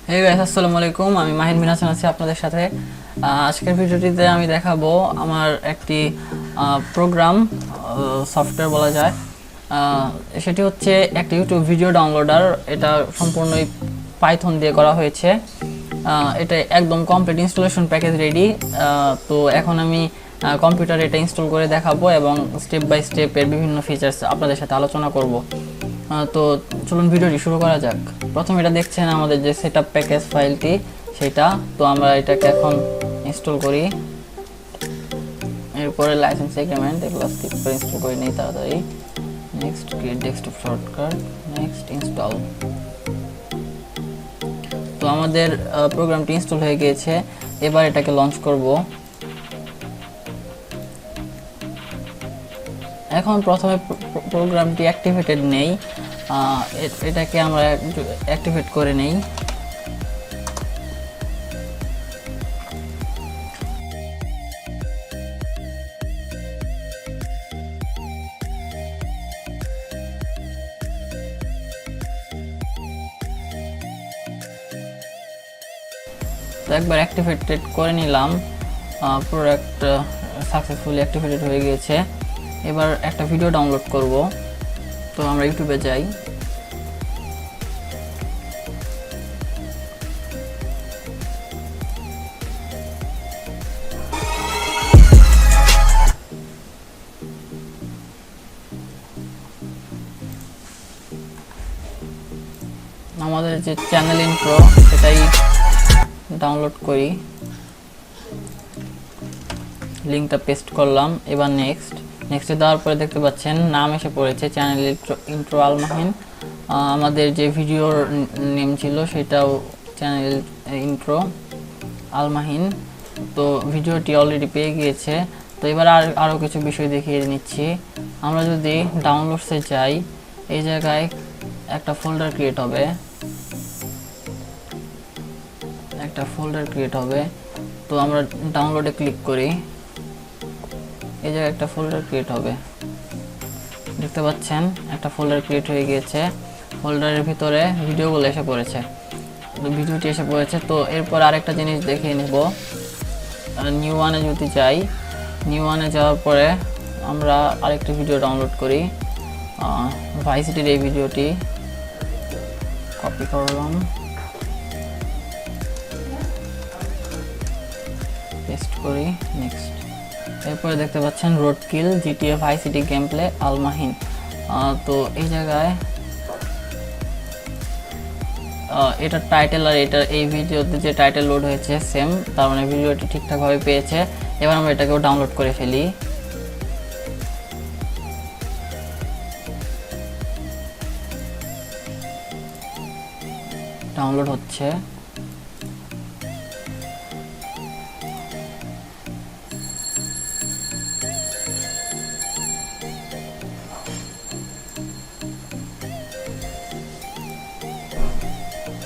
Hey guys, আসসালামু আলাইকুম। আমি মাহিন বিন হাসান আছি আপনাদের সাথে। আজকের ভিডিওটিতে আমি দেখাবো আমার একটি প্রোগ্রাম, সফটওয়্যার বলা যায়। সেটি হচ্ছে একটি ইউটিউব ভিডিও ডাউনলোডার। এটা সম্পূর্ণই পাইথন দিয়ে করা হয়েছে। এটা একদম কমপ্লিট ইনস্টলেশন প্যাকেজ রেডি। তো এখন আমি কম্পিউটারে এটা ইনস্টল করে দেখাবো এবং স্টেপ বাই স্টেপ এর বিভিন্ন ফিচার্স আপনাদের সাথে আলোচনা করব। তো চলুন ভিডিওটি শুরু করা যাক। প্রথমে এটা দেখছেন আমাদের যে সেটআপ প্যাকেজ ফাইলটি, সেটা তো আমরা এটাকে এখন ইনস্টল করি। এরপরে লাইসেন্স এগ্রিমেন্ট এগুলো স্কিপ করে ইনস্টল করে নিই তাড়াতাড়ি। Next create desktop shortcut, next install. তো আমাদের প্রোগ্রামটি ইনস্টল হয়ে গিয়েছে। এবার এটাকে লঞ্চ করব। এখন প্রথমে প্রোগ্রামটি অ্যাক্টিভেটেড নেই, এটাকে আমরা অ্যাক্টিভেট করে নেই। তো একবার অ্যাক্টিভেটেড করে নিলাম। প্রোডাক্ট সাকসেসফুলি অ্যাক্টিভেটেড হয়ে গিয়েছে। এবার একটা ভিডিও ডাউনলোড করব। তো আমরা ইউটিউবে যাই। আমাদের যে চ্যানেল ইন্ট্রো সেটাই ডাউনলোড করি, লিঙ্কটা পেস্ট করলাম। এবার নেক্সটে দেওয়ার পরে দেখতে পাচ্ছেন নাম এসে পড়েছে, চ্যানেল ইন্ট্রো আল মাহিন। আমাদের যে ভিডিওর নেম ছিল সেটাও চ্যানেল ইন্ট্রো আল মাহিন। তো ভিডিওটি অলরেডি পেয়ে গিয়েছে। তো এবার আরও কিছু বিষয় দেখিয়ে নিচ্ছি। আমরা যদি ডাউনলোডসে যাই, এই জায়গায় একটা ফোল্ডার ক্রিয়েট হবে, তো আমরা ডাউনলোডে ক্লিক করি। এই জায়গায় একটা ফোল্ডার ক্রিয়েট হবে, দেখতে পাচ্ছেন একটা ফোল্ডার ক্রিয়েট হয়ে গিয়েছে। ফোল্ডারের ভিতরে ভিডিওগুলো এসে পড়েছে, ভিডিওটি এসে পড়েছে। তো এরপর আরেকটা জিনিস দেখিয়ে নেব। নিউ ওয়ানে যদি যাই, নিউ ওয়ানে যাওয়ার পরে আমরা আরেকটি ভিডিও ডাউনলোড করি। ভাইসিটির এই ভিডিওটি কপি করলাম, পেস্ট করি, নেক্সট। এরপরে দেখতে পাচ্ছেন রোড কিল জিটিএ ভাই সিটি গেম প্লে আল মাহিন। তো এই জায়গায় এটা টাইটেল আর এই ভিডিওতে যে টাইটেল লোড হয়েছে সেম, তার মানে ভিডিওটি ঠিকঠাকভাবে পেয়েছে। এবার আমরা এটাকেও ডাউনলোড করে ফেলি। ডাউনলোড হচ্ছে।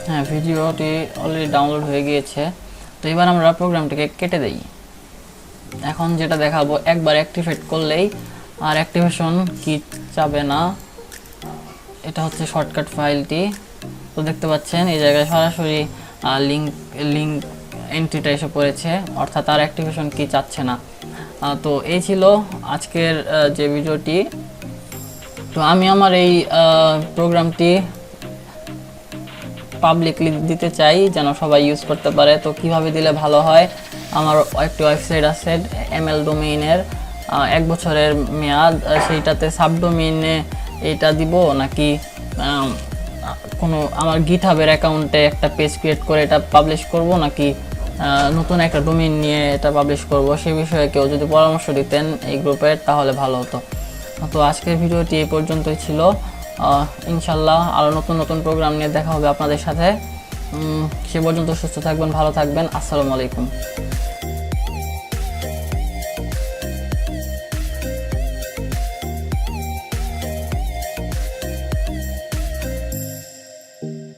হ্যাঁ, ভিডিওটি অলরেডি ডাউনলোড হয়ে গিয়েছে। তো এবার আমরা প্রোগ্রামটিকে কেটে দেই। এখন যেটা দেখাবো, একবার অ্যাক্টিভেট করলেই আর অ্যাক্টিভেশন কি চাবে না। এটা হচ্ছে শর্টকাট ফাইলটি। তো দেখতে পাচ্ছেন এই জায়গায় সরাসরি লিঙ্ক এন্ট্রিটা এসে পড়েছে, অর্থাৎ আর অ্যাক্টিভেশন কি চাচ্ছে না। তো এই ছিল আজকের যে ভিডিওটি। তো আমি আমার এই প্রোগ্রামটি পাবলিকলি দিতে চাই যেন সবাই ইউজ করতে পারে। তো কিভাবে দিলে ভালো হয়, আমার একটি ওয়েবসাইট আছে এমএল ডোমেইনের, 1 বছরের মেয়াদ। সেইটাতে সাবডোমেইনে এটা দিব নাকি কোনো আমার গিটহাবের অ্যাকাউন্টে একটা পেজ ক্রিয়েট করে এটা পাবলিশ করব, নাকি নতুন একটা ডোমেইন নিয়ে এটা পাবলিশ করব, সে বিষয়ে কেউ যদি পরামর্শ দিতেন এই গ্রুপের তাহলে ভালো হতো। তো আজকের ভিডিওটি এই পর্যন্তই ছিল। ইনশাল্লাহ আরও নতুন প্রোগ্রাম নিয়ে দেখা হবে আপনাদের সাথে। সে পর্যন্ত সুস্থ থাকবেন, ভালো থাকবেন। আসসালামু আলাইকুম।